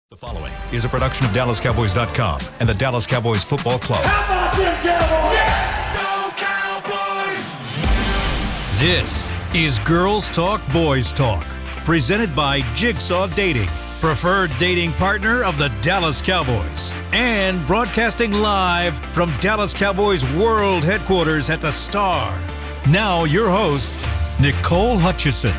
The following is a production of DallasCowboys.com and the Dallas Cowboys Football Club. How about them Cowboys? Yeah! Go Cowboys! This is Girls Talk, Boys Talk, presented by Jigsaw Dating, preferred dating partner of the Dallas Cowboys, and broadcasting live from Dallas Cowboys World Headquarters at the Star. Now your host, Nicole Hutchison.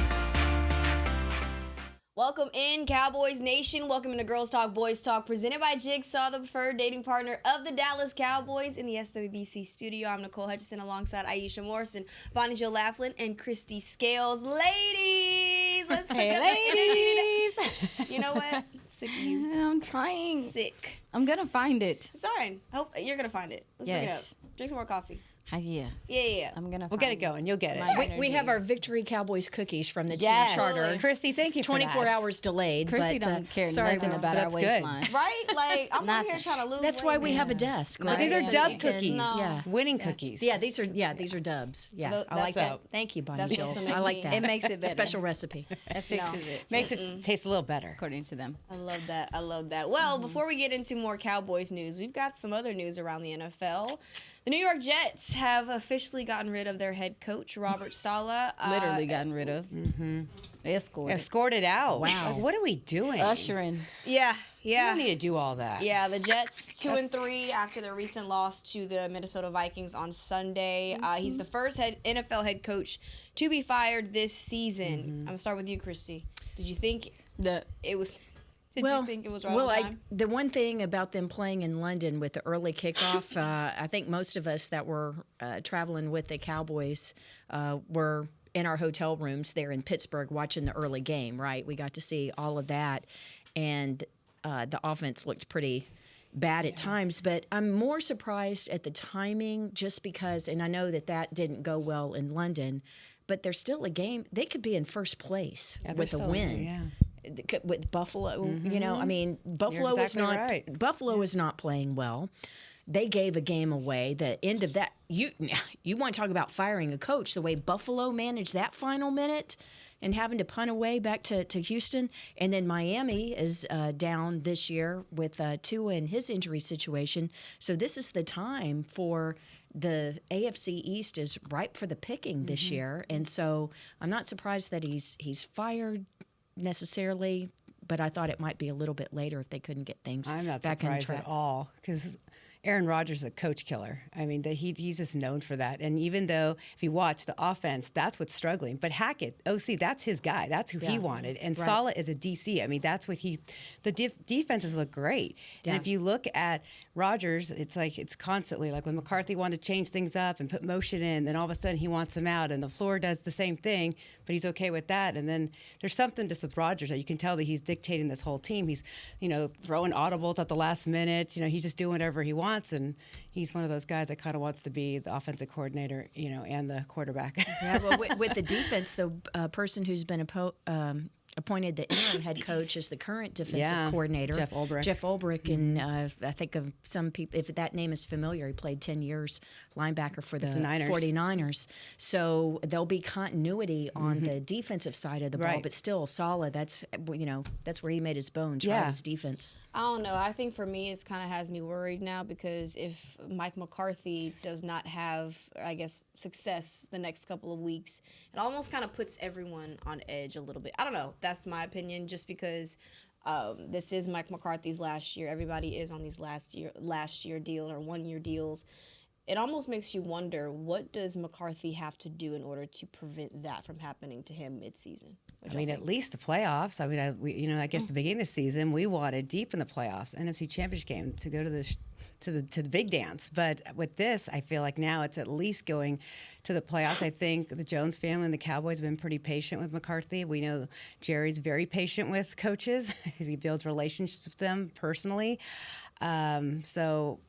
Welcome in, Cowboys Nation. Welcome into Girls Talk, Boys Talk, presented by Jigsaw, the preferred dating partner of the Dallas Cowboys in the SWBC studio. I'm Nicole Hutchison alongside Aisha Morrison, Bonnie Jo Laughlin, and Christy Scales. Ladies! Let's pick up the energy. You know what? Sick of you. I'm trying. Sick. I'm going to find it. It's all right. Hope you're going to find it. Let's pick it up. Drink some more coffee. Yeah. Yeah. We'll get it going. You'll get it. We have our Victory Cowboys cookies from the team Yes. charter. Christy, thank you for 24 that. hours delayed. Christy but, don't care sorry, nothing girl. about our That's waistline. Right? Like, I'm over here trying to lose That's weight, why we man. have a desk. No, Right? these are So dub you can- cookies. No. Yeah. Winning cookies. Yeah, these are dubs. Yeah, I like that. Thank you, Bonnie that's Jill. what's I like that. It makes it better. Special recipe. It fixes it. Makes it taste a little better. According to them. I love that. I love that. Well, before we get into more Cowboys news, we've got some other news around the NFL. The New York Jets have officially gotten rid of their head coach, Robert Saleh. Literally gotten rid of. Escorted out. Wow. Like, what are we doing? Ushering. Yeah. We don't need to do all that. Yeah, the Jets 2-3 after their recent loss to the Minnesota Vikings on Sunday. He's the first NFL head coach to be fired this season. I'm gonna start with you, Christy. Did you think it was? Did you think it was right on time? The one thing about them playing in London with the early kickoff, I think most of us that were traveling with the Cowboys were in our hotel rooms there in Pittsburgh watching the early game, right? We got to see all of that, and the offense looked pretty bad at times, but I'm more surprised at the timing just because, and I know that didn't go well in London, but there's still a game. They could be in first place with a win. Yeah. With Buffalo, you know, I mean, Buffalo Buffalo is not playing well. They gave a game away. The end of that, you want to talk about firing a coach? The way Buffalo managed that final minute and having to punt away back to Houston, and then Miami is down this year with Tua and his injury situation. So this is the time for the AFC East is ripe for the picking this year, and so I'm not surprised that he's fired necessarily, but I thought it might be a little bit later if they couldn't get things I'm not back on surprised track. at all because Aaron Rodgers is a coach killer. I mean, he's just known for that. And even though if you watch the offense, that's what's struggling. But Hackett, OC, that's his guy. That's who he wanted. And Saleh is a DC. I mean, that's what the defenses look great. Yeah. And if you look at Rodgers, it's like it's constantly like when McCarthy wanted to change things up and put motion in, then all of a sudden he wants them out. And the floor does the same thing, but he's okay with that. And then there's something just with Rodgers that you can tell that he's dictating this whole team. He's, throwing audibles at the last minute. He's just doing whatever he wants. And he's one of those guys that kind of wants to be the offensive coordinator, and the quarterback. Yeah, well, with the defense, the person who's been appointed the interim head coach is the current defensive coordinator, Jeff Ulbrich. And I think of some people, if that name is familiar, he played 10 years linebacker for the 49ers. So there'll be continuity on the defensive side of the ball, but still, Saleh, that's where he made his bones, right? His defense. I don't know. I think for me, it kind of has me worried now because if Mike McCarthy does not have, I guess, success the next couple of weeks, it almost kind of puts everyone on edge a little bit. I don't know. That's my opinion, just because this is Mike McCarthy's last year. Everybody is on these last year deal or 1 year deals. It almost makes you wonder, what does McCarthy have to do in order to prevent that from happening to him mid-season? I mean, at least the playoffs. I mean, I guess the beginning of the season we wanted deep in the playoffs, NFC Championship game, to go to the big dance. But with this, I feel like now it's at least going to the playoffs. I think the Jones family and the Cowboys have been pretty patient with McCarthy. We know Jerry's very patient with coaches. He builds relationships with them personally. So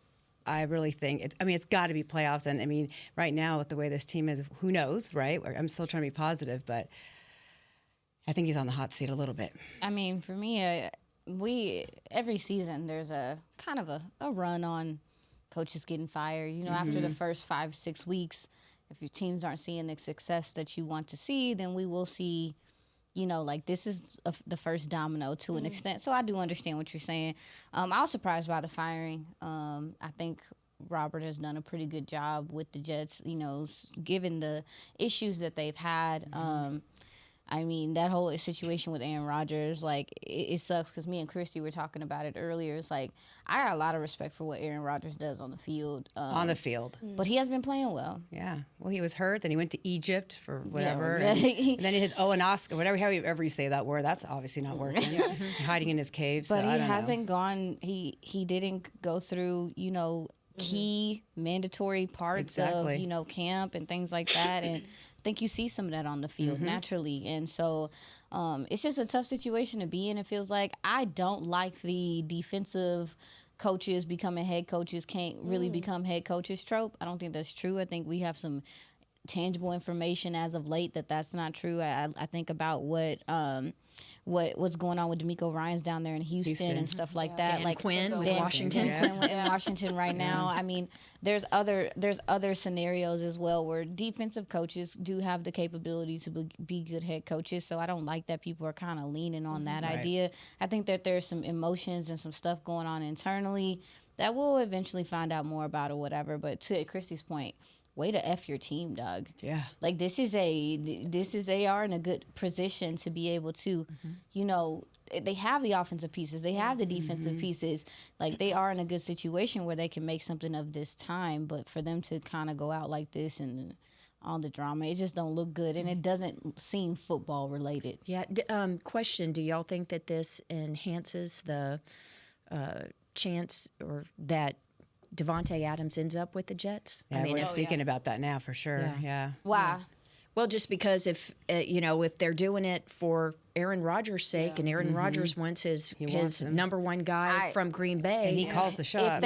I really think it's got to be playoffs. And I mean, right now with the way this team is, who knows, right? I'm still trying to be positive, but I think he's on the hot seat a little bit. I mean, for me, every season there's a kind of a run on coaches getting fired. After the first 5-6 weeks, if your teams aren't seeing the success that you want to see, then we will see, like this is the first domino to an extent. So I do understand what you're saying. I was surprised by the firing. I think Robert has done a pretty good job with the Jets, given the issues that they've had. I mean, that whole situation with Aaron Rodgers, like, it sucks because me and Christy were talking about it earlier. It's like, I got a lot of respect for what Aaron Rodgers does on the field. But he has been playing well. Yeah. Well, he was hurt, then he went to Egypt for whatever. And then his Oscar, however you say that word, that's obviously not working. Hiding in his cave. But he hasn't gone, he didn't go through, key mandatory parts of, camp and things like that. And I think you see some of that on the field naturally. And so it's just a tough situation to be in. It feels like I don't like the defensive coaches becoming head coaches can't really become head coaches trope. I don't think that's true. I think we have some tangible information as of late that's not true. I think about what's going on with D'Amico Ryans down there in Houston and stuff like that. Dan like Quinn with Washington. In Washington right now. I mean, there's other scenarios as well where defensive coaches do have the capability to be good head coaches. So I don't like that people are kind of leaning on that idea. I think that there's some emotions and some stuff going on internally that we'll eventually find out more about or whatever. But to Christy's point, way to F your team, Doug. Yeah. Like they are in a good position to be able to, they have the offensive pieces, they have the defensive pieces. Like they are in a good situation where they can make something of this time. But for them to kind of go out like this and all the drama, it just don't look good, and it doesn't seem football related. Yeah. Question: do y'all think that this enhances the chance or that Devontae Adams ends up with the Jets? Yeah, we're speaking about that now for sure. Yeah. Why? Well, just because if they're doing it for Aaron Rodgers' sake, and Aaron Rodgers wants his number one guy from Green Bay, and he calls the shots.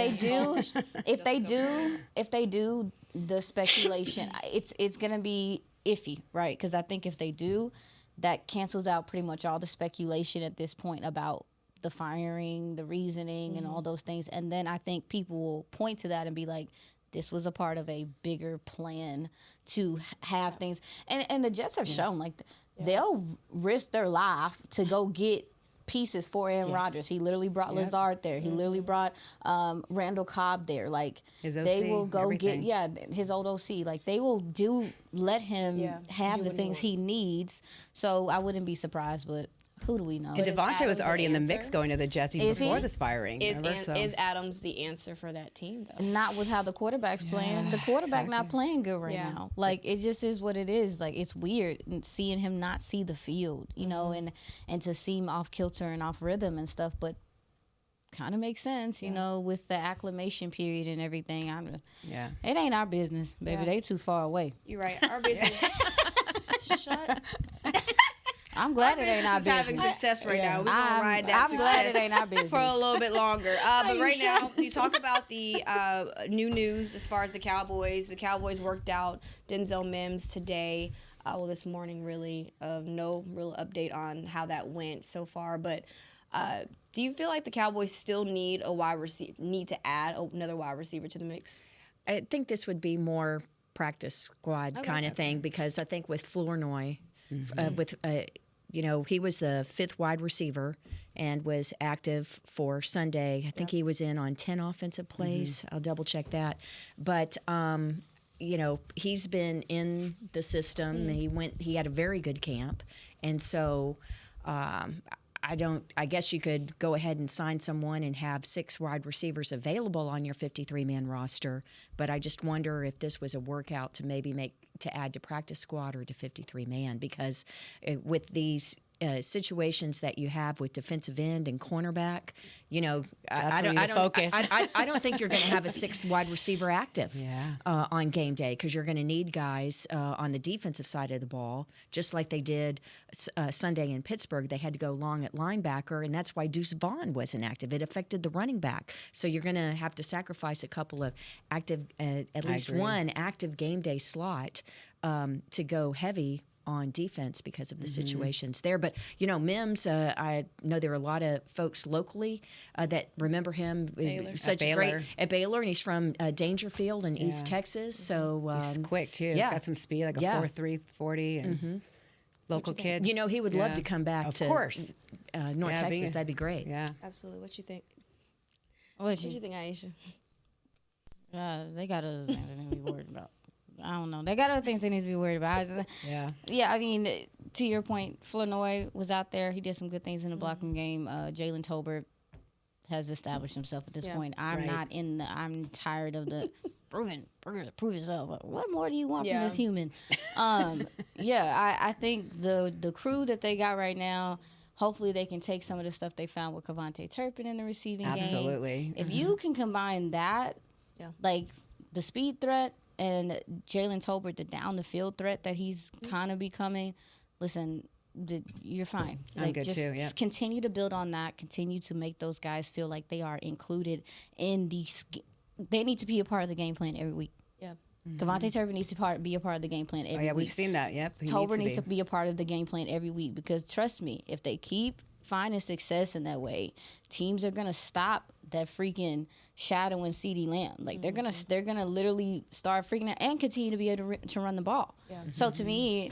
If they do, the speculation, it's gonna be iffy, right? Because I think if they do, that cancels out pretty much all the speculation at this point about the firing, the reasoning, and all those things. And then I think people will point to that and be like, this was a part of a bigger plan to have things. And the Jets have shown, like, they'll risk their life to go get pieces for Aaron Rodgers. He literally brought Lazard there. He literally brought Randall Cobb there. Like, his OC, they will go everything. get his old OC. Like, they will let him have the things he needs. So I wouldn't be surprised, but who do we know? And Devontae was already in the mix going to the Jets even before this firing. Is Adams the answer for that team, though? Not with how the quarterback's playing. The quarterback not playing good right now. Like, it just is what it is. Like, it's weird seeing him not see the field, and to seem off kilter and off rhythm and stuff. But kind of makes sense, with the acclimation period and everything. It ain't our business, baby. They too far away. You're right. Our business. Shut. I'm glad it ain't our business. Having success right now. We're gonna ride that. I'm glad it ain't our business for a little bit longer. But right now, you talk about the new news as far as the Cowboys. The Cowboys worked out Denzel Mims today. This morning, really. No real update on how that went so far. But do you feel like the Cowboys still need to add another wide receiver to the mix? I think this would be more practice squad kind of thing, because I think with Flournoy, he was the fifth wide receiver and was active for Sunday. I think he was in on 10 offensive plays. I'll double check that. But, he's been in the system. He had a very good camp. And so I guess you could go ahead and sign someone and have 6 wide receivers available on your 53-man roster. But I just wonder if this was a workout to maybe to add to practice squad or to 53-man, because with these situations that you have with defensive end and cornerback, I don't think you're going to have a 6th wide receiver active on game day, because you're going to need guys on the defensive side of the ball, just like they did Sunday in Pittsburgh. They had to go long at linebacker, and that's why Deuce Vaughn wasn't active. It affected the running back. So you're going to have to sacrifice a couple of active, at least one active game day slot to go heavy on defense because of the situations there. But, Mims, I know there are a lot of folks locally that remember him. At Baylor, and he's from Dangerfield in East Texas. So he's quick, too. He's got some speed, like a 4.3 40. And local kid. You know, he would love to come back of to course. North Texas. That'd be great. Yeah. Absolutely. What you think? What you think, Aisha? They got other things they need to be worried about. I don't know. They got other things they need to be worried about. Yeah. I mean, to your point, Flournoy was out there. He did some good things in the blocking game. Jalen Tolbert has established himself at this point. I'm tired of the prove yourself. What more do you want from this human? I think the crew that they got right now, hopefully they can take some of the stuff they found with Cavante Turpin in the receiving game. Absolutely. If you can combine that, like the speed threat and Jalen Tolbert, the down the field threat that he's kind of becoming, listen, you're fine. I'm good too. Yeah. Just continue to build on that. Continue to make those guys feel like they are included in they need to be a part of the game plan every week. Yeah. Cavante Turpin needs to be a part of the game plan every week. We've seen that. Yep. Tolbert needs to be a part of the game plan every week because trust me, if they keep finding success in that way, teams are gonna stop that freaking shadowing CeeDee Lamb. Like they're gonna literally start freaking out and continue to be able to run the ball. Yeah. So to me,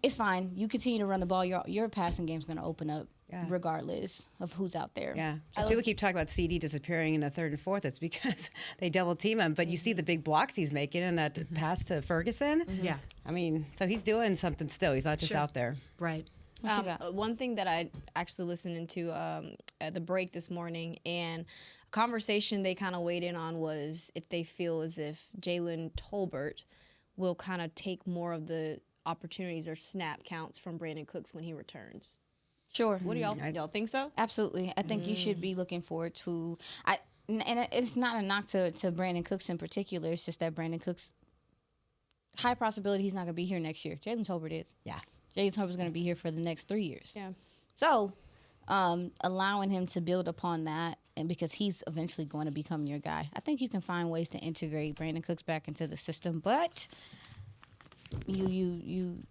it's fine. You continue to run the ball. Your passing game's gonna open up regardless of who's out there. Yeah. People keep talking about CD disappearing in the third and fourth. It's because they double team him. But you see the big blocks he's making and that pass to Ferguson. Yeah. I mean, so he's doing something still. He's not just out there. Right. One thing that I actually listened to at the break this morning, and a conversation they kind of weighed in on was if they feel as if Jalen Tolbert will kind of take more of the opportunities or snap counts from Brandon Cooks when he returns. Sure. What do y'all think so? Absolutely. I think you should be looking forward to and it's not a knock to Brandon Cooks in particular. It's just that Brandon Cooks, high possibility he's not going to be here next year. Jalen Tolbert is. Yeah. Jalen Tolbert's going to be here for the next 3 years. Yeah. So, allowing him to build upon that, and because he's eventually going to become your guy, I think you can find ways to integrate Brandon Cooks back into the system. But you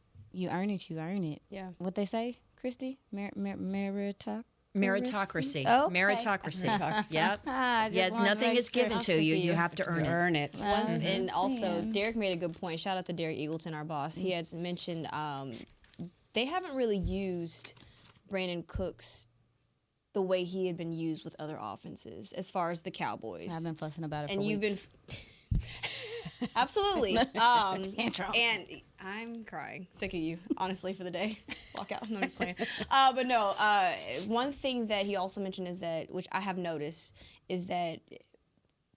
earn it. You earn it. Yeah. What they say, Christy? Meritocracy. Meritocracy. Oh, okay. Meritocracy. Yep. Yes, nothing is given to you. You have to earn it. And also, Derek made a good point. Shout out to Derek Eagleton, our boss. He had mentioned they haven't really used Brandon Cooks the way he had been used with other offenses as far as the Cowboys. I've been fussing about it for and you've weeks. been absolutely and I'm crying, sick of you, honestly, for the day. Walk out. No, I'm just playing. But no, one thing that he also mentioned is that, which I have noticed, is that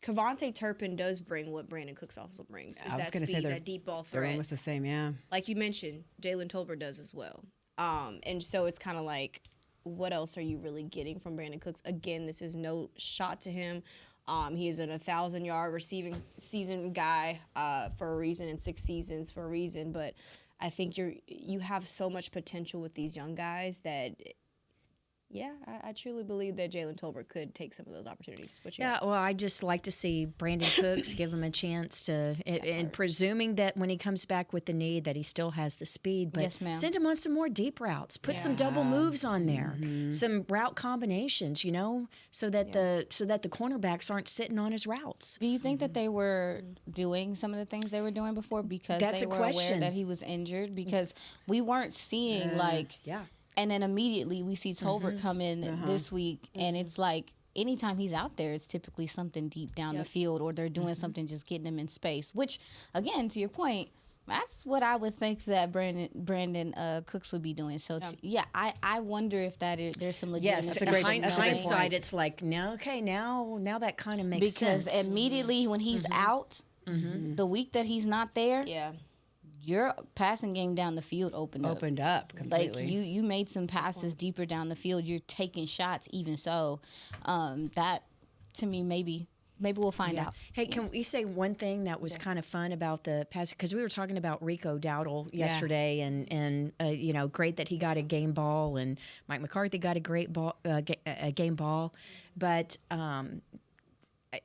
Cavante Turpin does bring what Brandon Cooks also brings. Is I was that going to say that deep ball threat. They're almost the same, yeah. Like you mentioned, Jalen Tolbert does as well. And so it's kind of like, what else are you really getting from Brandon Cooks? Again, this is no shot to him. He is an 1,000-yard receiving season guy for a reason, and 6 seasons for a reason. But I think you have so much potential with these young guys that, yeah, I truly believe that Jalen Tolbert could take some of those opportunities. Well, I just like to see Brandon Cooks give him a chance to, and presuming that when he comes back with the need that he still has the speed, but yes, ma'am. Send him on some more deep routes. Put some double moves on there, some route combinations, so that the cornerbacks aren't sitting on his routes. Do you think that they were doing some of the things they were doing before because That's they a were question. aware that he was injured? Because we weren't seeing And then immediately we see Tolbert come in this week, and it's like anytime he's out there, it's typically something deep down the field, or they're doing something just getting him in space. Which, again, to your point, that's what I would think that Brandon Cooks would be doing. So, I wonder if there's some legitimate. Yes, that's a great hindsight, it's like now that kind of makes sense. Because immediately when he's out, the week that he's not there, your passing game down the field opened up completely. Like you made some passes deeper down the field. You're taking shots even so. That to me maybe we'll find out. Hey, can we say one thing that was kind of fun about the pass? Because we were talking about Rico Dowdle yesterday, and great that he got a game ball, and Mike McCarthy got a great ball, a game ball, but.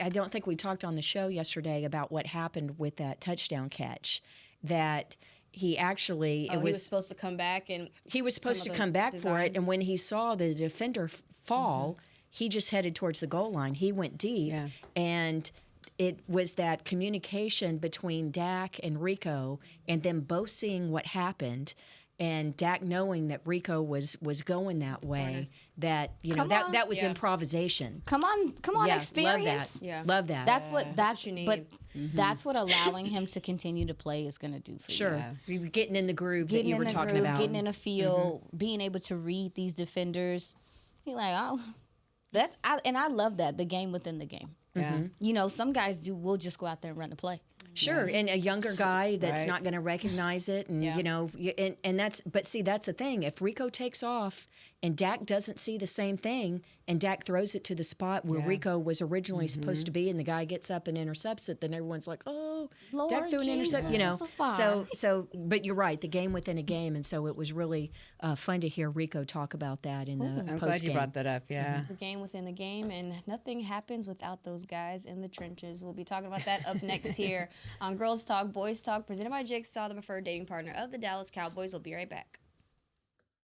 I don't think we talked on the show yesterday about what happened with that touchdown catch. That he actually he was supposed to come back, and he was supposed to come back for it, and when he saw the defender fall, he just headed towards the goal line. He went deep, and it was that communication between Dak and Rico, and them both seeing what happened. And Dak knowing that Rico was going that way, that that was improvisation. Come on, experience. Love that. That's what you need. But that's what allowing him to continue to play is going to do for you. Sure, you're getting in the groove that you were talking about, getting in a feel, being able to read these defenders. You're like, oh, I love that, the game within the game. Yeah. Some guys will just go out there and run the play. Sure, and a younger guy that's not going to recognize it, and and that's the thing. If Rico takes off and Dak doesn't see the same thing, and Dak throws it to the spot where Rico was originally supposed to be, and the guy gets up and intercepts it, then everyone's like, "Oh, Lord Dak threw an interception," But you're right, the game within a game, and so it was really fun to hear Rico talk about that in the post-game. I'm glad you brought that up. Yeah, the game within the game, and nothing happens without those guys in the trenches. We'll be talking about that up next here on Girls Talk, Boys Talk, presented by Jigsaw, the preferred dating partner of the Dallas Cowboys. We'll be right back.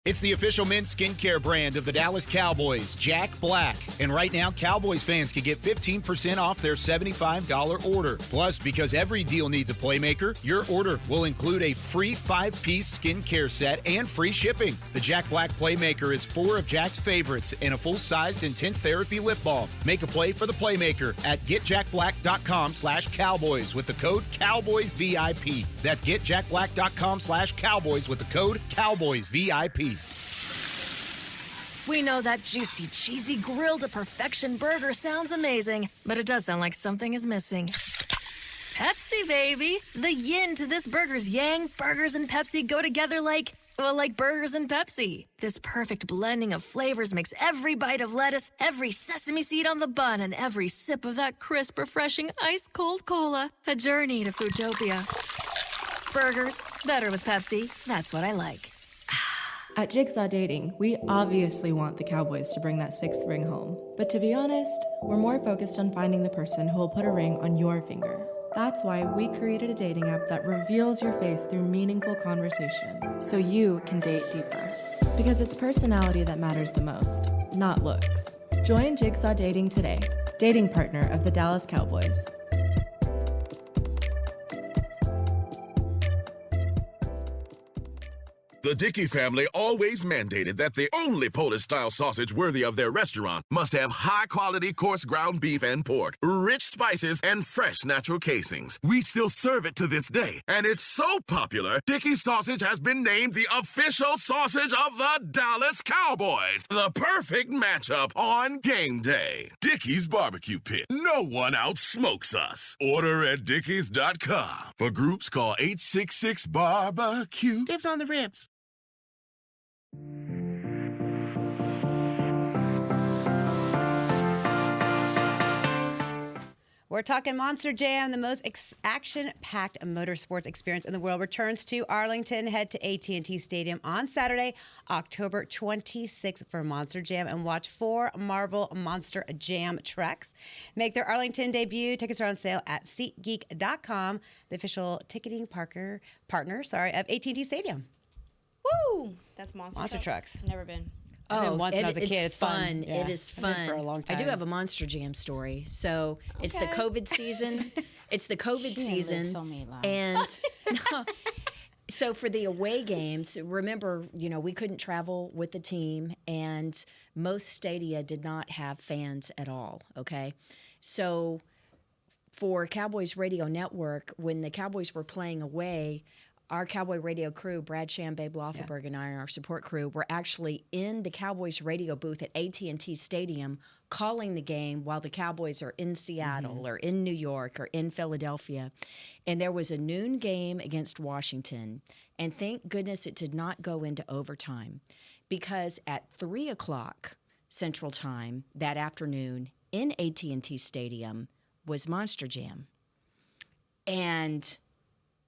It's the official men's skincare brand of the Dallas Cowboys, Jack Black. And right now, Cowboys fans can get 15% off their $75 order. Plus, because every deal needs a playmaker, your order will include a free 5-piece skincare set and free shipping. The Jack Black Playmaker is 4 of Jack's favorites and a full-sized intense therapy lip balm. Make a play for the Playmaker at getjackblack.com/Cowboys with the code CowboysVIP. That's getjackblack.com/Cowboys with the code CowboysVIP. We know that juicy, cheesy, grilled to perfection burger sounds amazing, but it does sound like something is missing. Pepsi, baby! The yin to this burger's yang. Burgers and Pepsi go together like burgers and Pepsi. This perfect blending of flavors makes every bite of lettuce, every sesame seed on the bun, and every sip of that crisp, refreshing, ice-cold cola a journey to Foodtopia. Burgers, better with Pepsi. That's what I like. At Jigsaw Dating, we obviously want the Cowboys to bring that 6th ring home. But to be honest, we're more focused on finding the person who will put a ring on your finger. That's why we created a dating app that reveals your face through meaningful conversation, so you can date deeper. Because it's personality that matters the most, not looks. Join Jigsaw Dating today, dating partner of the Dallas Cowboys. The Dickey family always mandated that the only Polish-style sausage worthy of their restaurant must have high-quality coarse ground beef and pork, rich spices, and fresh natural casings. We still serve it to this day, and it's so popular, Dickey's sausage has been named the official sausage of the Dallas Cowboys. The perfect matchup on game day. Dickey's Barbecue Pit. No one outsmokes us. Order at dickeys.com. For groups, call 866-BARBECUE. Dibs on the ribs. We're talking Monster Jam, the most action-packed motorsports experience in the world, returns to Arlington. Head to AT&T Stadium on Saturday, October 26th for Monster Jam and watch 4 Marvel Monster Jam trucks make their Arlington debut. Tickets are on sale at SeatGeek.com, the official ticketing partner of AT&T Stadium. Woo! That's Monster Trucks. Never been. I've been once when I was a kid. It's fun. Yeah. It is fun. I've been for a long time. I do have a Monster Jam story. So it's the COVID season. It's the COVID season. And so for the away games, remember, we couldn't travel with the team, and most stadia did not have fans at all. Okay. So for Cowboys Radio Network, when the Cowboys were playing away, our Cowboy Radio crew, Brad Sham, Babe Laufenberg, and I, and our support crew, were actually in the Cowboys radio booth at AT&T Stadium calling the game while the Cowboys are in Seattle or in New York or in Philadelphia. And there was a noon game against Washington. And thank goodness it did not go into overtime, because at 3 o'clock Central Time that afternoon in AT&T Stadium was Monster Jam. And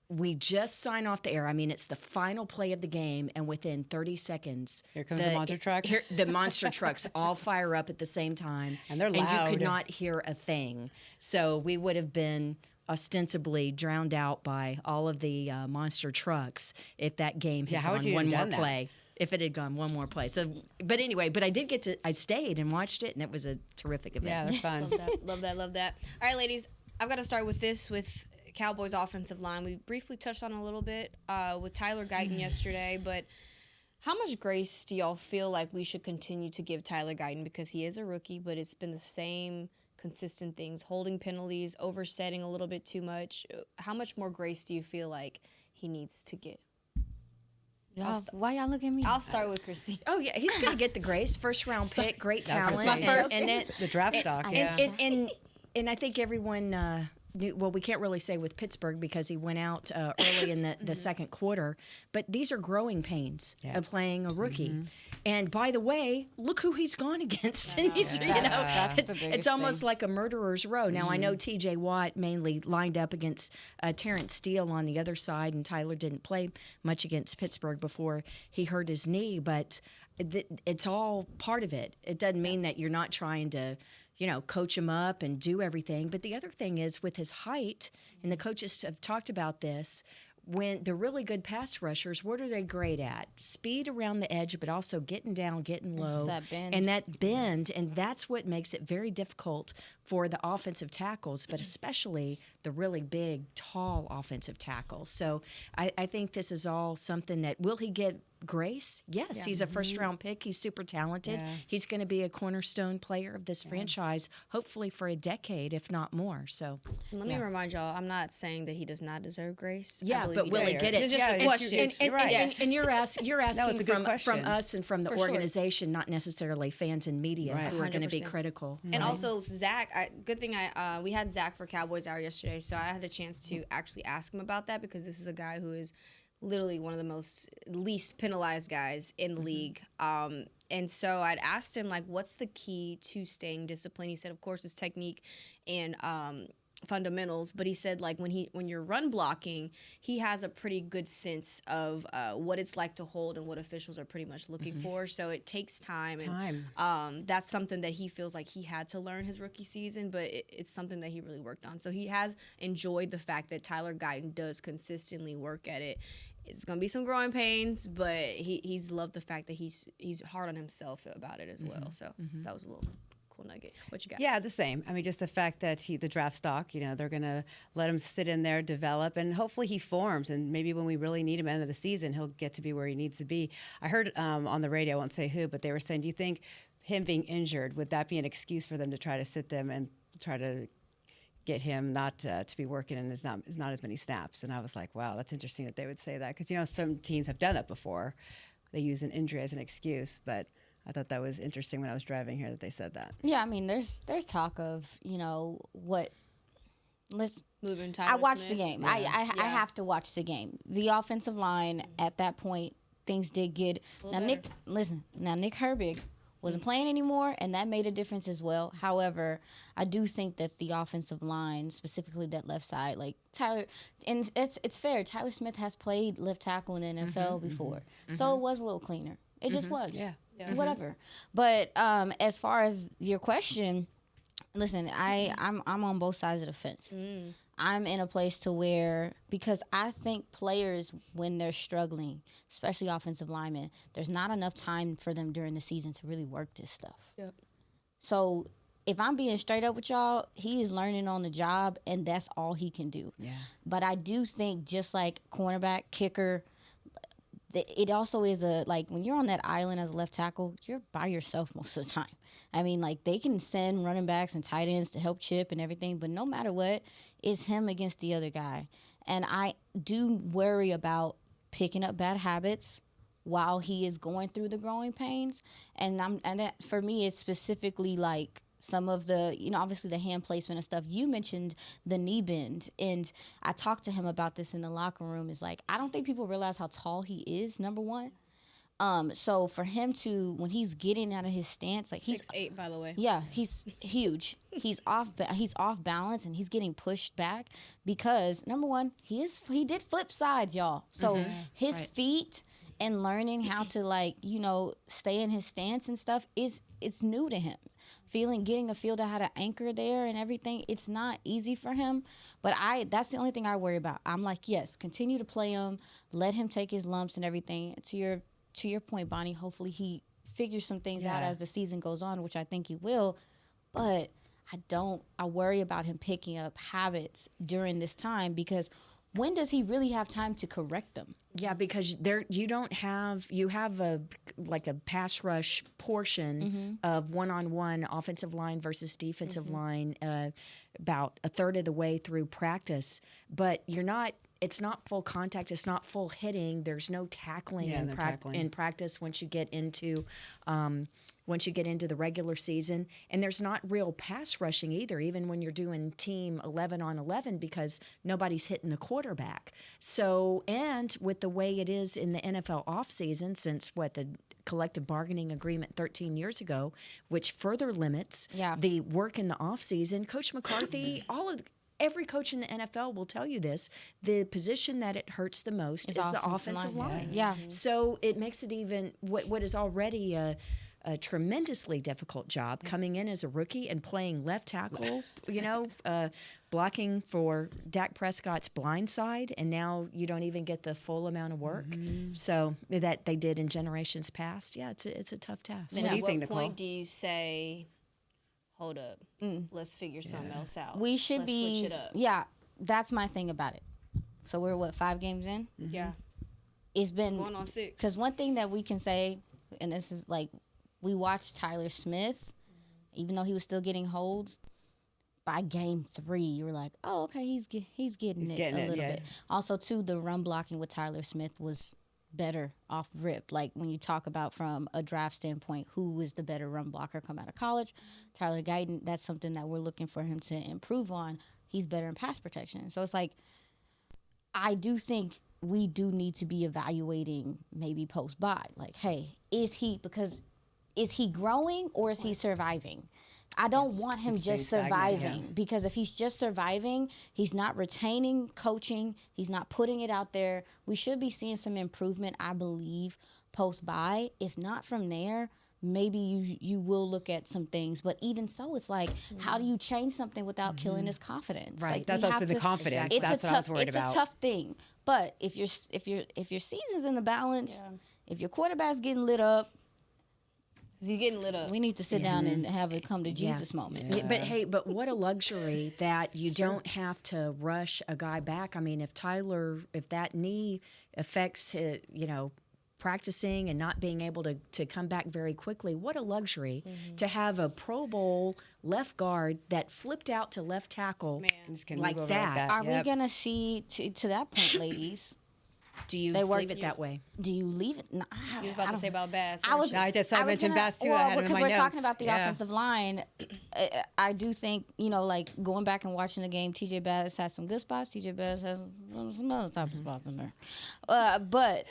we just sign off the air. I mean, it's the final play of the game, and within 30 seconds, here comes the monster trucks. The monster trucks all fire up at the same time, and they're loud. And you could not hear a thing. So we would have been ostensibly drowned out by all of the monster trucks if that game had gone one more play. If it had gone one more play. So, but anyway, I stayed and watched it, and it was a terrific event. Yeah, they're fun. Love that. All right, ladies, I've got to start with this. With Cowboys offensive line. We briefly touched on a little bit with Tyler Guyton yesterday, but how much grace do y'all feel like we should continue to give Tyler Guyton, because he is a rookie, but it's been the same consistent things, holding penalties, oversetting a little bit too much. How much more grace do you feel like he needs to get? Why y'all look at me? I'll start with Christine. Oh yeah, he's going to get the grace. First round pick, great talent, and then the draft stock. And I think everyone. Well, we can't really say with Pittsburgh because he went out early in the second quarter. But these are growing pains of playing a rookie. And by the way, look who he's gone against. And he's, it's almost like a murderer's row. Now, I know T.J. Watt mainly lined up against Terrence Steele on the other side, and Tyler didn't play much against Pittsburgh before he hurt his knee. But it's all part of it. It doesn't mean that you're not trying to coach him up and do everything. But the other thing is with his height, and the coaches have talked about this, when the really good pass rushers, what are they great at? Speed around the edge, but also getting down, getting low. That bend. And that bend, and that's what makes it very difficult for the offensive tackles, but especially the really big, tall offensive tackles. So I think this is all something that, will he get grace? Yes, he's a first-round pick. He's super talented. Yeah. He's going to be a cornerstone player of this franchise, hopefully for a decade, if not more. So let me remind y'all, I'm not saying that he does not deserve grace. Yeah, but will he get it? It's just a question. And you're asking no, from us and from the organization, not necessarily fans and media who are going to be critical. And also, Zach, good thing we had Zach for Cowboys Hour yesterday, so I had a chance to actually ask him about that, because this is a guy who is literally one of the least penalized guys in the league. And so I'd asked him, like, what's the key to staying disciplined? He said, of course, it's technique and fundamentals, but he said, like, when you're run blocking, he has a pretty good sense of what it's like to hold and what officials are pretty much looking for. So it takes time. And that's something that he feels like he had to learn his rookie season, but it's something that he really worked on. So he has enjoyed the fact that Tyler Guyton does consistently work at it. It's going to be some growing pains, but he's loved the fact that he's hard on himself about it as well. So that was a little cool nugget. What you got? Yeah, the same. I mean, just the fact that the draft stock, they're going to let him sit in there, develop, and hopefully he forms. And maybe when we really need him at the end of the season, he'll get to be where he needs to be. I heard on the radio, I won't say who, but they were saying, do you think him being injured, would that be an excuse for them to try to sit them and try to get him not to be working and is not as many snaps? And I was like, wow, that's interesting that they would say that, because some teams have done that before. They use an injury as an excuse, but I thought that was interesting when I was driving here that they said that. Yeah, I mean, there's talk of what. Moving Tyler I watched Smith. the game. I have to watch the game. The offensive line at that point, things did get. Now Nick Herbig wasn't playing anymore, and that made a difference as well. However, I do think that the offensive line, specifically that left side, like Tyler, and it's fair. Tyler Smith has played left tackle in the NFL before, so it was a little cleaner. It just was. Yeah. Whatever. But as far as your question, listen, I'm on both sides of the fence. I'm in a place to where, because I think players, when they're struggling, especially offensive linemen, there's not enough time for them during the season to really work this stuff. Yep. So if I'm being straight up with y'all, he is learning on the job, and that's all he can do. Yeah. But I do think, just like cornerback, kicker, it also is when you're on that island as a left tackle, you're by yourself most of the time. I mean, they can send running backs and tight ends to help chip and everything, but no matter what, it's him against the other guy. And I do worry about picking up bad habits while he is going through the growing pains. And that, for me, it's specifically some of the, obviously the hand placement and stuff. You mentioned the knee bend, and I talked to him about this in the locker room. Is I don't think people realize how tall he is, number one. So for him to, when he's getting out of his stance, he's 6'8", by the way. Yeah, he's huge. He's off balance, and he's getting pushed back because, number one, he did flip sides, y'all. So his feet and learning how to stay in his stance and stuff it's new to him. Getting a feel to how to anchor there and everything, it's not easy for him. But that's the only thing I worry about. I'm yes, continue to play him, let him take his lumps and everything. To your point, Bonnie, hopefully he figures some things out as the season goes on, which I think he will. But I worry about him picking up habits during this time, because when does he really have time to correct them? Yeah, because you have a pass rush portion of one-on-one offensive line versus defensive line about a third of the way through practice, but it's not full contact, it's not full hitting, there's no tackling in practice once you get into the regular season, and there's not real pass rushing either, even when you're doing team 11 on 11, because nobody's hitting the quarterback. So, and with the way it is in the NFL offseason, since the collective bargaining agreement 13 years ago, which further limits the work in the offseason, Coach McCarthy, every coach in the NFL will tell you this, the position that it hurts the most is the offensive line. Yeah. So it makes it even what is already a tremendously difficult job, coming in as a rookie and playing left tackle, blocking for Dak Prescott's blind side, and now you don't even get the full amount of work. So that they did in generations past. Yeah, it's a tough task. And What do you think, what Nicole? point do you say, hold up, let's figure something else out? We should Let's be, switch it up. yeah, that's my thing about it. So we're 5 games in? Yeah. It's been Going on 6. Because one thing that we can say, and this is we watched Tyler Smith, even though he was still getting holds. By game 3, you were like, oh, okay, he's getting it a little bit. Also, too, the run blocking with Tyler Smith was better off rip. Like, when you talk about from a draft standpoint, who was the better run blocker come out of college? Tyler Guyton, that's something that we're looking for him to improve on. He's better in pass protection. So it's like, I do think we do need to be evaluating maybe post-bye. Like, hey, is he growing or is he surviving? I don't want him just surviving, because if he's just surviving, he's not retaining coaching, he's not putting it out there. We should be seeing some improvement, I believe, post-bye. If not from there, maybe you will look at some things. But even so, it's like, how do you change something without killing his confidence? Right. Like, That's also the confidence. It's That's what I was worried about. It's a tough thing. But if your season's in the balance, if your quarterback's getting lit up, he's getting lit up, we need to sit down and have a come to Jesus moment. Yeah, but what a luxury that you don't have to rush a guy back. I mean, if that knee affects practicing and not being able to come back very quickly, what a luxury to have a Pro Bowl left guard that flipped out to left tackle like that. Are we going to see, to that point, ladies, do you leave it that way? Do you leave it? No, you was about to say about Bass. I mentioned Bass too. I had him in my because we're notes. talking about the offensive line. I do think, going back and watching the game, TJ Bass has some good spots. TJ Bass has some other type of spots in there. But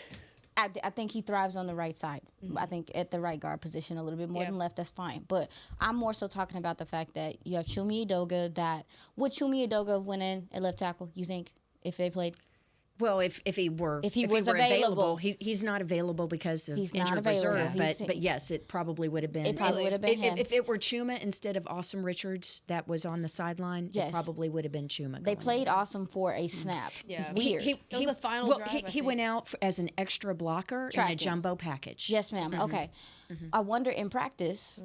I think he thrives on the right side. I think at the right guard position a little bit more than left, that's fine. But I'm more so talking about the fact that you have Chuma Edoga would Chuma Edoga win in at left tackle, you think, if they played? Well, if he were available, he's not available because of injured reserve. But yes, it probably would have been. It probably would have been him. If it were Chuma instead of Awesome Richards that was on the sideline, it probably would have been Chuma. They played Awesome for a snap. Yeah, weird. It was the final drive. He went out as an extra blocker in a jumbo package. Yes, ma'am. Okay. I wonder in practice.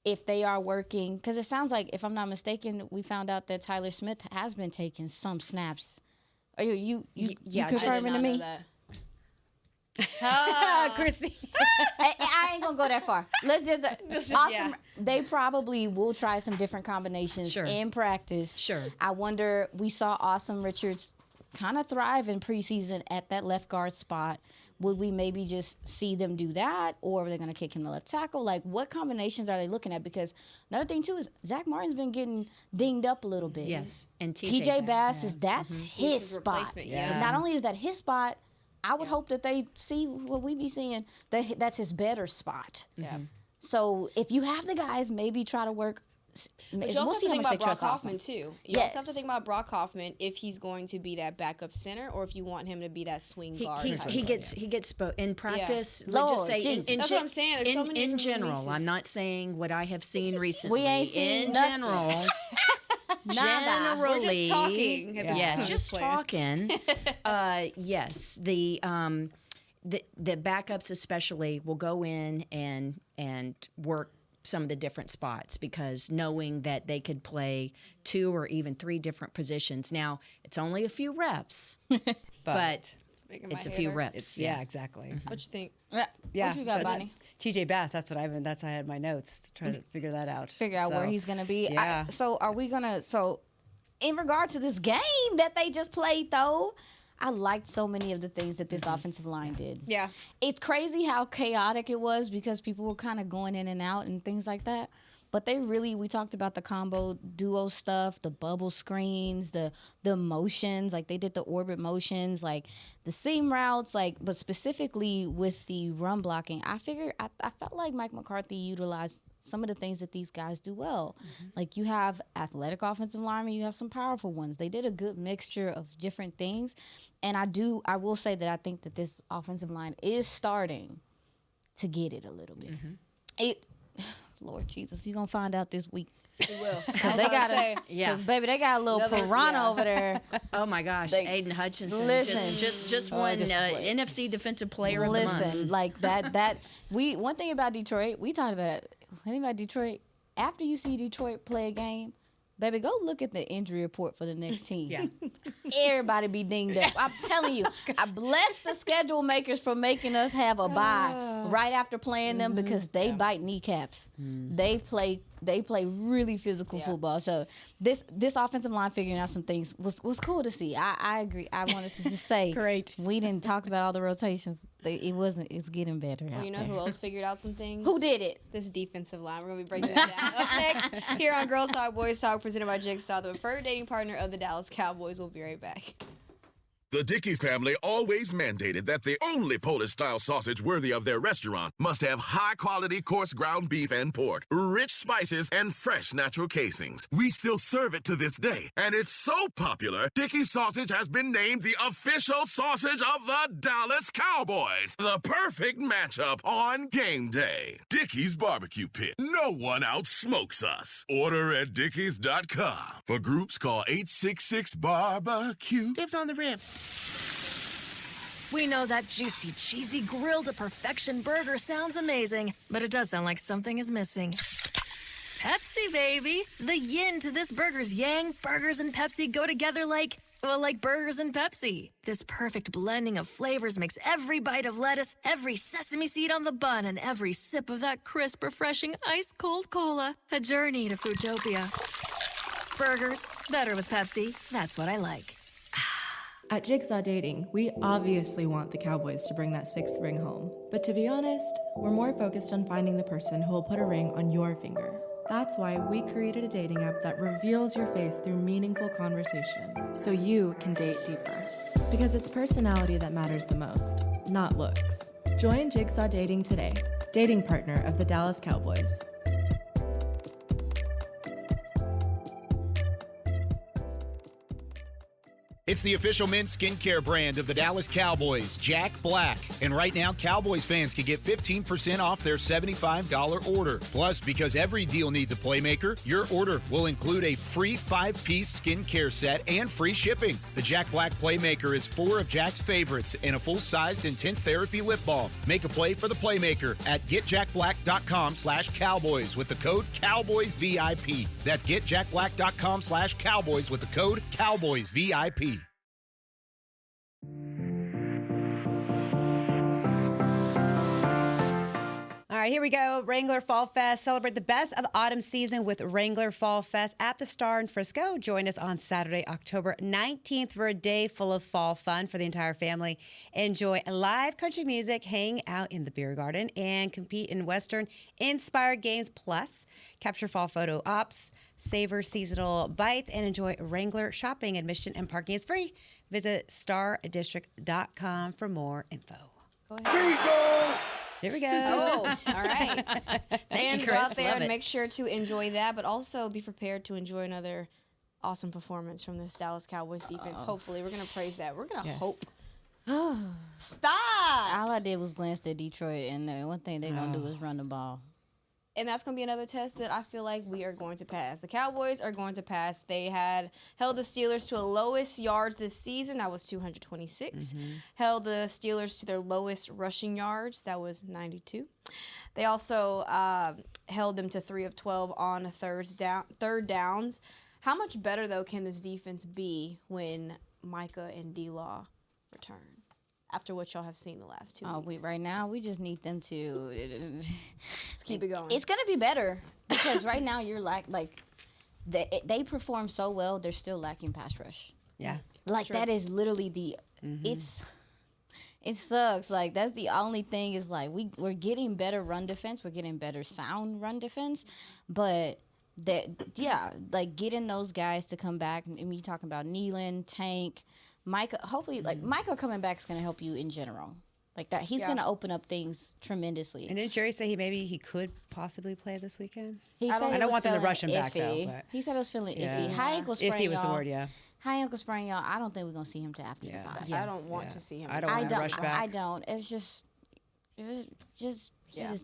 If they are working, because it sounds like, if I'm not mistaken, we found out that Tyler Smith has been taking some snaps. Are you confirming to me? Christy. I ain't gonna go that far. Let's just awesome. They probably will try some different combinations in practice. Sure. I wonder. We saw Awesome Richards kind of thrive in preseason at that left guard spot. Would we maybe just see them do that, or are they going to kick him to left tackle? Like, what combinations are they looking at? Because another thing, too, is Zach Martin's been getting dinged up a little bit. Yes, and TJ Bass that's his spot. Yeah. And not only is that his spot, I would hope that they see what we be seeing, that's his better spot. Yeah. So if you have the guys, maybe try to work. But you also have to think about Brock Hoffman, too. You also have to think about Brock Hoffman if he's going to be that backup center or if you want him to be that swing guard. He gets both in practice. Yeah. Let's just say that's what I'm saying. There's so many in general. releases. I'm not saying what I have seen recently. We ain't seen in general. Generally, we're just talking. Just talking. Yes, the backups especially will go in and work some of the different spots, because knowing that they could play 2 or even 3 different positions. Now, it's only a few reps, but it's a few reps. Yeah, exactly. What you think? Yeah. What you got, Bonnie? TJ Bass, that's what I had my notes to try to figure that out. Figure out where he's going to be. Yeah. So are we going to, in regard to this game that they just played, though, I liked so many of the things that this offensive line did. Yeah. It's crazy how chaotic it was because people were kind of going in and out and things like that. But we talked about the combo duo stuff, the bubble screens, the motions, like they did the orbit motions, like the seam routes, but specifically with the run blocking, I felt like Mike McCarthy utilized some of the things that these guys do well. Like you have athletic offensive linemen, you have some powerful ones. They did a good mixture of different things. And I will say that I think that this offensive line is starting to get it a little bit. Lord Jesus, you're going to find out this week. We will. Because, baby, they got a little piranha over there. Oh, my gosh. Aiden Hutchinson. Just won NFC Defensive Player of the Month. Like that. One thing about Detroit, we talked about Detroit. After you see Detroit play a game, baby, go look at the injury report for the next team. Yeah. Everybody be dinged up. I'm telling you, I bless the schedule makers for making us have a bye right after playing them because they bite kneecaps. They play really physical football. So this offensive line figuring out some things was cool to see. I agree. I wanted to just say Great. We didn't talk about all the rotations. It's getting better. Well, you know who else figured out some things? Who did it? This defensive line. We're going to be breaking that down. Up next, here on Girls Talk, Boys Talk, presented by Jigsaw, the preferred dating partner of the Dallas Cowboys. We'll be right back. The Dickey family always mandated that the only Polish-style sausage worthy of their restaurant must have high-quality coarse ground beef and pork, rich spices, and fresh natural casings. We still serve it to this day, and it's so popular, Dickey sausage has been named the official sausage of the Dallas Cowboys. The perfect matchup on game day. Dickey's Barbecue Pit. No one outsmokes us. Order at dickeys.com. For groups, call 866-BARBECUE. Dibs on the ribs. We know that juicy, cheesy, grilled to perfection burger sounds amazing, but it does sound like something is missing. Pepsi, baby! The yin to this burger's yang. Burgers and Pepsi go together like burgers and Pepsi. This perfect blending of flavors makes every bite of lettuce, every sesame seed on the bun, and every sip of that crisp, refreshing, ice-cold cola a journey to Foodtopia. Burgers, better with Pepsi. That's what I like. At Jigsaw Dating, we obviously want the Cowboys to bring that 6th ring home. But to be honest, we're more focused on finding the person who will put a ring on your finger. That's why we created a dating app that reveals your face through meaningful conversation, so you can date deeper. Because it's personality that matters the most, not looks. Join Jigsaw Dating today, dating partner of the Dallas Cowboys. It's the official men's skincare brand of the Dallas Cowboys, Jack Black. And right now, Cowboys fans can get 15% off their $75 order. Plus, because every deal needs a playmaker, your order will include a free 5-piece skincare set and free shipping. The Jack Black Playmaker is 4 of Jack's favorites and a full-sized intense therapy lip balm. Make a play for the Playmaker at getjackblack.com/Cowboys with the code CowboysVIP. That's getjackblack.com/Cowboys with the code CowboysVIP. All right, here we go. Wrangler Fall Fest. Celebrate the best of autumn season with Wrangler Fall Fest at the Star in Frisco. Join us on Saturday, October 19th for a day full of fall fun for the entire family. Enjoy live country music, hang out in the beer garden, and compete in Western-inspired games. Plus, capture fall photo ops, savor seasonal bites, and enjoy Wrangler shopping. Admission and parking is free. Visit stardistrict.com for more info. Go ahead. Here we go. Oh, all right. Thank you, go out Chris. there Love and it. make sure to enjoy that, but also be prepared to enjoy another awesome performance from this Dallas Cowboys defense. Hopefully, we're going to praise that. We're going to hope. Stop! All I did was glance at Detroit, and the one thing they're going to do is run the ball. And that's going to be another test that I feel like we are going to pass. The Cowboys are going to pass. They had held the Steelers to a lowest yards this season. That was 226. Held the Steelers to their lowest rushing yards. That was 92. They also held them to 3 of 12 on third downs. How much better, though, can this defense be when Micah and D-Law return after what y'all have seen the last 2 weeks? Right now, we just need them to Let's keep it going. It's going to be better because right now you're they perform so well, they're still lacking pass rush. Yeah. Like, that is literally it sucks. Like, that's the only thing is, like, we're getting better run defense. We're getting better sound run defense. But, like, getting those guys to come back. And we talking about Nealon, Tank, Micah. Hopefully, like, Micah coming back is going to help you in general. Like that, he's going to open up things tremendously. And didn't Jerry say he could possibly play this weekend? He said I don't want them to rush him iffy. back, though. But He said it was feeling iffy. High ankle sprain, iffy was the word, yeah. High ankle sprain, y'all. I don't think we're going to see him to after the bye. Yeah. I don't want to see him. I don't want to rush back. I don't. It's just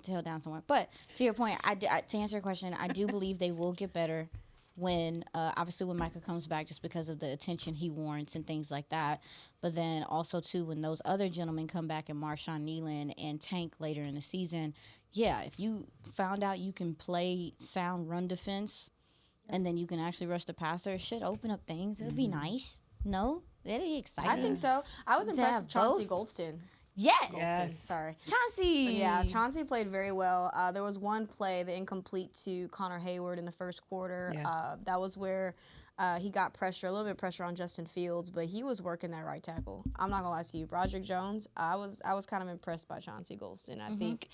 tail down somewhere. But to your point, to answer your question, I do believe they will get better when, obviously, when Micah comes back, just because of the attention he warrants and things like that. But then also, too, when those other gentlemen come back and Marshawn Nealon and Tank later in the season, if you found out you can play sound run defense and then you can actually rush the passer, it should open up things. It would be nice. No? It'd be exciting. I think so. I was impressed with Chauncey Goldston. Yes. Sorry. Chauncey. Yeah, Chauncey played very well. There was one play, the incomplete to Connor Hayward in the first quarter. Yeah. That was where he got pressure, a little bit of pressure on Justin Fields, but he was working that right tackle. I'm not going to lie to you. Broderick Jones, I was kind of impressed by Chauncey Goldston. I think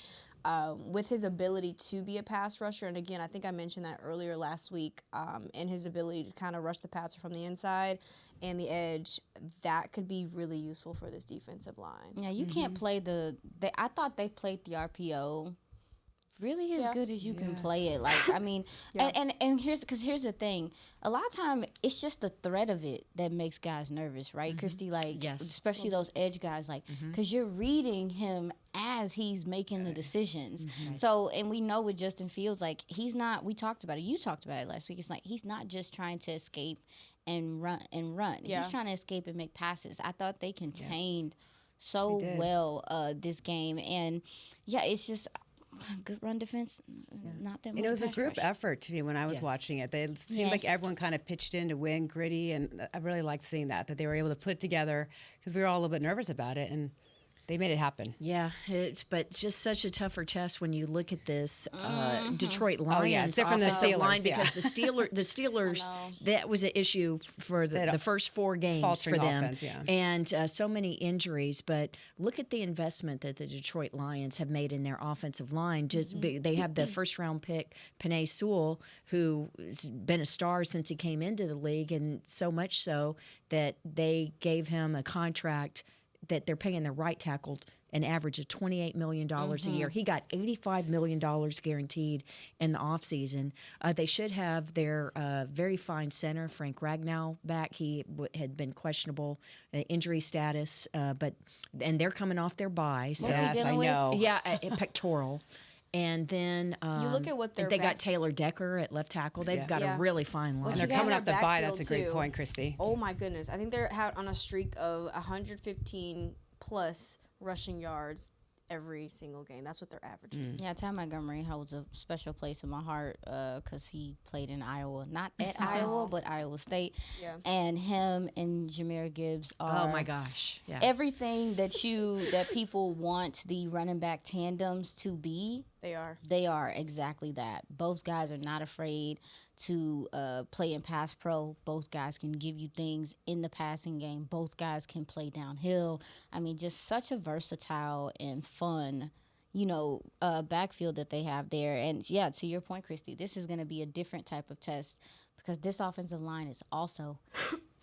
with his ability to be a pass rusher, and again, I think I mentioned that earlier last week, and his ability to kind of rush the passer from the inside and the edge, that could be really useful for this defensive line. Yeah, you can't play I thought they played the RPO really as good as you can play it. Like, I mean, and here's the thing. A lot of time, it's just the threat of it that makes guys nervous, right, Christy? Like, especially those edge guys, like, because you're reading him as he's making the decisions. So, and we know with Justin Fields, like, he's not, we talked about it, you talked about it last week, it's like, he's not just trying to escape and run. Yeah. He's trying to escape and make passes. I thought they contained so well this game. And, it's just good run defense, not that much. And it was a pass group rush. effort to me when I was watching it. It seemed like everyone kind of pitched in to win, gritty, and I really liked seeing that they were able to put it together because we were all a little bit nervous about it, and they made it happen. Yeah, but just such a tougher test when you look at this Detroit Lions it's different than the offensive Steelers, line because the Steelers that was an issue for the first 4 games for them, offense, and so many injuries. But look at the investment that the Detroit Lions have made in their offensive line. They have the first round pick Penei Sewell, who's been a star since he came into the league, and so much so that they gave him a contract that they're paying the right tackle an average of $28 million a year. He got $85 million guaranteed in the offseason. They should have their very fine center, Frank Ragnow, back. He had been questionable injury status, and they're coming off their bye. So yes, I know. Yeah, pectoral. And then you look at what they got Taylor Decker at left tackle. They've got a really fine line. And they're coming off the bye. That's a great point, Christy. Oh, my goodness. I think they're out on a streak of 115-plus rushing yards every single game. That's what they're averaging. Yeah, Ty Montgomery holds a special place in my heart because he played in Iowa. Not at Iowa, but Iowa State. Yeah. And him and Jahmyr Gibbs are... Oh, my gosh. Yeah. Everything that people want the running back tandems to be. They are. They are exactly that. Both guys are not afraid to play in pass pro. Both guys can give you things in the passing game. Both guys can play downhill. I mean, just such a versatile and fun, backfield that they have there. And, to your point, Christy, this is going to be a different type of test because this offensive line is also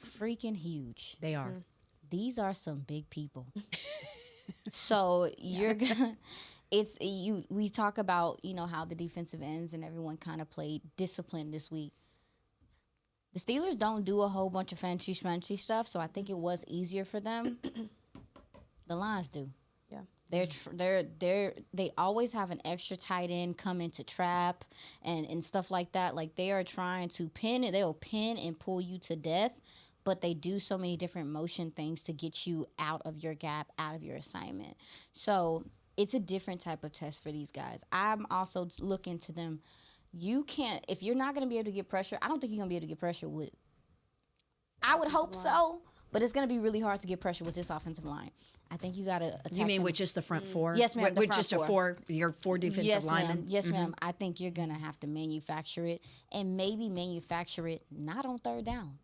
freaking huge. They are. These are some big people. So you're going to... we talk about, how the defensive ends and everyone kind of played disciplined this week. The Steelers don't do a whole bunch of fancy stuff, so I think it was easier for them. The Lions do. Yeah. They always have an extra tight end come into trap and stuff like that. Like they are trying to they'll pin and pull you to death, but they do so many different motion things to get you out of your gap, out of your assignment. So it's a different type of test for these guys. I'm also looking to them. You can't, if you're not going to be able to get pressure, I don't think you're going to be able to get pressure with. I would hope so, but it's going to be really hard to get pressure with this offensive line. I think you got to attack. You mean them. with just the front four? Yes, ma'am. With just your four defensive linemen? Yes, ma'am. I think you're going to have to manufacture it, and maybe manufacture it not on third down.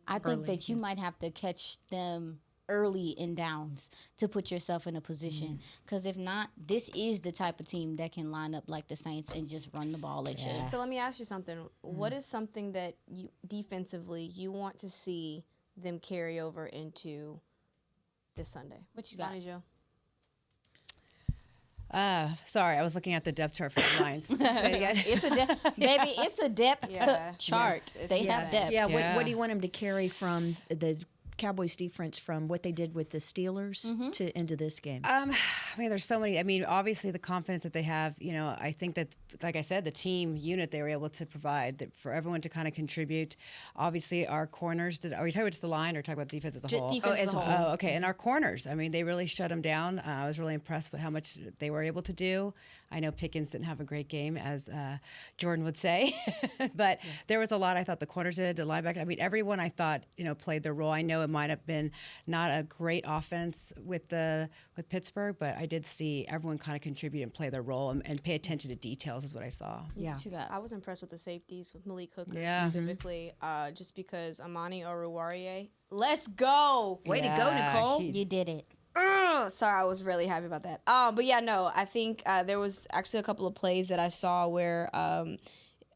I think that you might have to catch them early in downs to put yourself in a position. Because if not, this is the type of team that can line up like the Saints and just run the ball at you. So let me ask you something. What is something that you defensively you want to see them carry over into this Sunday? What you got? Bonnie Jo? Sorry, I was looking at the depth chart for the Lions. Say it again. It's a baby. It's a depth chart. Yes, they have depth. Yeah. What do you want them to carry from the Cowboys defense from what they did with the Steelers to into this game? I mean, there's so many. I mean, obviously the confidence that they have. You know, I think that, like I said, the team unit they were able to provide for everyone to kind of contribute. Obviously, our corners. Are we talking about just the line or talking about defense as a whole? Defense as a whole. Oh, okay. And our corners. I mean, they really shut them down. I was really impressed with how much they were able to do. I know Pickens didn't have a great game, as Jordan would say, but there was a lot I thought the corners did, the linebacker. I mean, everyone I thought played their role. I know it might have been not a great offense with Pittsburgh, but I did see everyone kind of contribute and play their role and pay attention to details is what I saw. Yeah, What you got? I was impressed with the safeties, with Malik Hooker Yeah. specifically, just because Amani Oruwariye. Let's go! Way to go, Nicole. You did it. Sorry, I was really happy about that. But yeah, no, I think there was actually a couple of plays that I saw where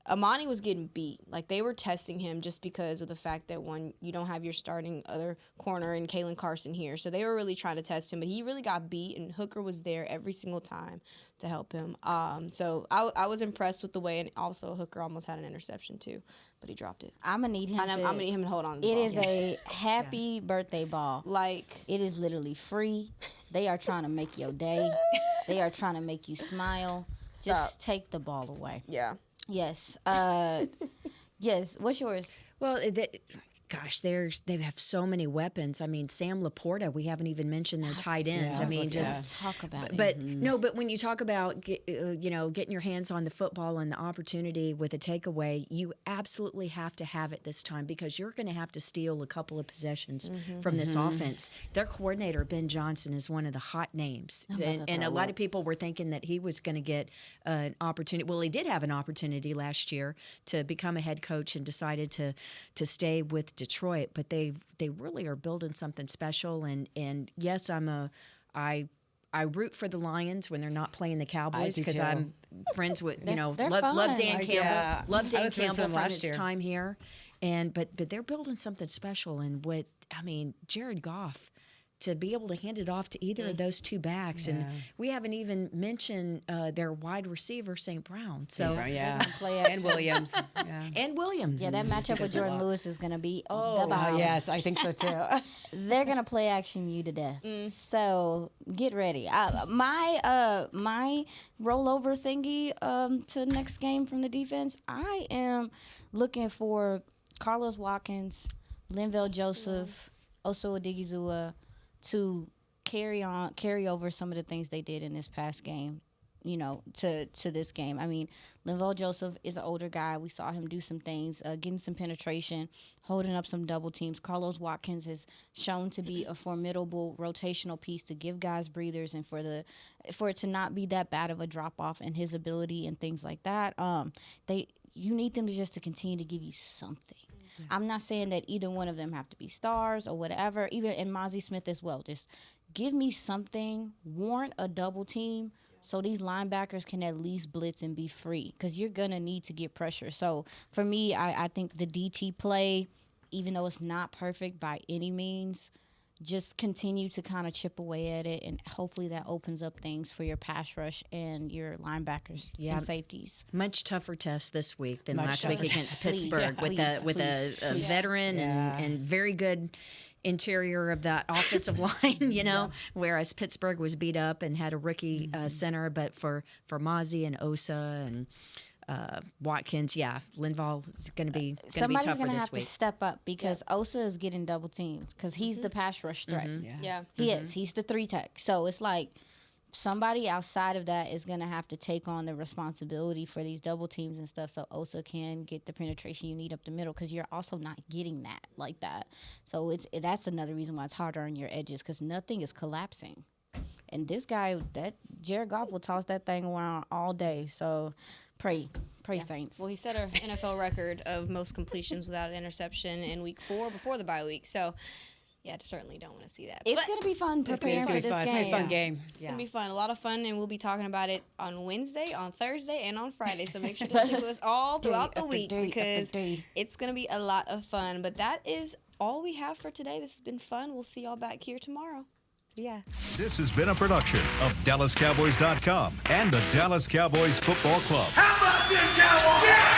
Amani was getting beat. Like, they were testing him just because of the fact that, one, you don't have your starting other corner in Kalen Carson here. So they were really trying to test him, but he really got beat, and Hooker was there every single time to help him. So I was impressed with the way, and also Hooker almost had an interception too, but he dropped it. I'm gonna need him. I'm gonna need him to hold on to the It ball. is a happy birthday ball. Like, It is literally free. They are trying to make your day. They are trying to make you smile. Just take the ball away. yeah. Yes. Yes. What's yours? Well, gosh, they have so many weapons. I mean, Sam Laporta, we haven't even mentioned their tight end. Yeah, I mean, Let's talk about it. But but when you talk about getting your hands on the football and the opportunity with a takeaway, you absolutely have to have it this time because you're going to have to steal a couple of possessions from this offense. Their coordinator Ben Johnson is one of the hot names, and a lot of people were thinking that he was going to get an opportunity. Well, he did have an opportunity last year to become a head coach and decided to stay with Detroit, but they really are building something special. And yes, I root for the Lions when they're not playing the Cowboys because I'm friends with they're love fun. Dan Campbell. Yeah. Love I Dan was rooting for Campbell them from last his year. time here, but they're building something special. And Jared Goff, to be able to hand it off to either of those two backs, and we haven't even mentioned their wide receiver St. Brown. So and Williams. Yeah. and Williams. Yeah, that matchup with Jordan Lewis is going to be the bomb. Yes, I think so too. They're going to play action you to death. So get ready. My rollover thingy to next game from the defense, I am looking for Carlos Watkins, Linval Joseph, Oso Odigizua to carry over some of the things they did in this past game, to this game. I mean, Linval Joseph is an older guy. We saw him do some things, getting some penetration, holding up some double teams. Carlos Watkins is shown to be a formidable rotational piece to give guys breathers and for it to not be that bad of a drop off in his ability and things like that. You need them to continue to give you something. I'm not saying that either one of them have to be stars or whatever, even and Mozzie Smith as well. Just give me something, warrant a double team so these linebackers can at least blitz and be free because you're going to need to get pressure. So for me, I think the DT play, even though it's not perfect by any means, just continue to kind of chip away at it, and hopefully that opens up things for your pass rush and your linebackers and safeties. Much tougher test this week than Much last week tougher against Pittsburgh with a veteran and very good interior of that offensive line, whereas Pittsburgh was beat up and had a rookie center, but for Mozzie and Osa and Watkins, Linval is going to be Somebody's tougher gonna this have week. to step up because Osa is getting double teamed because he's the pass rush threat. Yeah. He is. He's the 3 tech. So it's like somebody outside of that is going to have to take on the responsibility for these double teams and stuff so Osa can get the penetration you need up the middle, because you're also not getting that like that. So that's another reason why it's harder on your edges, because nothing is collapsing. And this guy, that Jared Goff, will toss that thing around all day. So pray, Saints. Well, he set an NFL record of most completions without an interception in week 4 before the bye week. So, yeah, I certainly don't want to see that. It's going to be fun preparing for this game. It's going to be a fun game. It's going to be fun. A lot of fun, and we'll be talking about it on Wednesday, on Thursday, and on Friday. So make sure to stick with us all throughout the week because it's going to be a lot of fun. But that is all we have for today. This has been fun. We'll see y'all back here tomorrow. Yeah. This has been a production of DallasCowboys.com and the Dallas Cowboys Football Club. How about this, Cowboys? Yeah!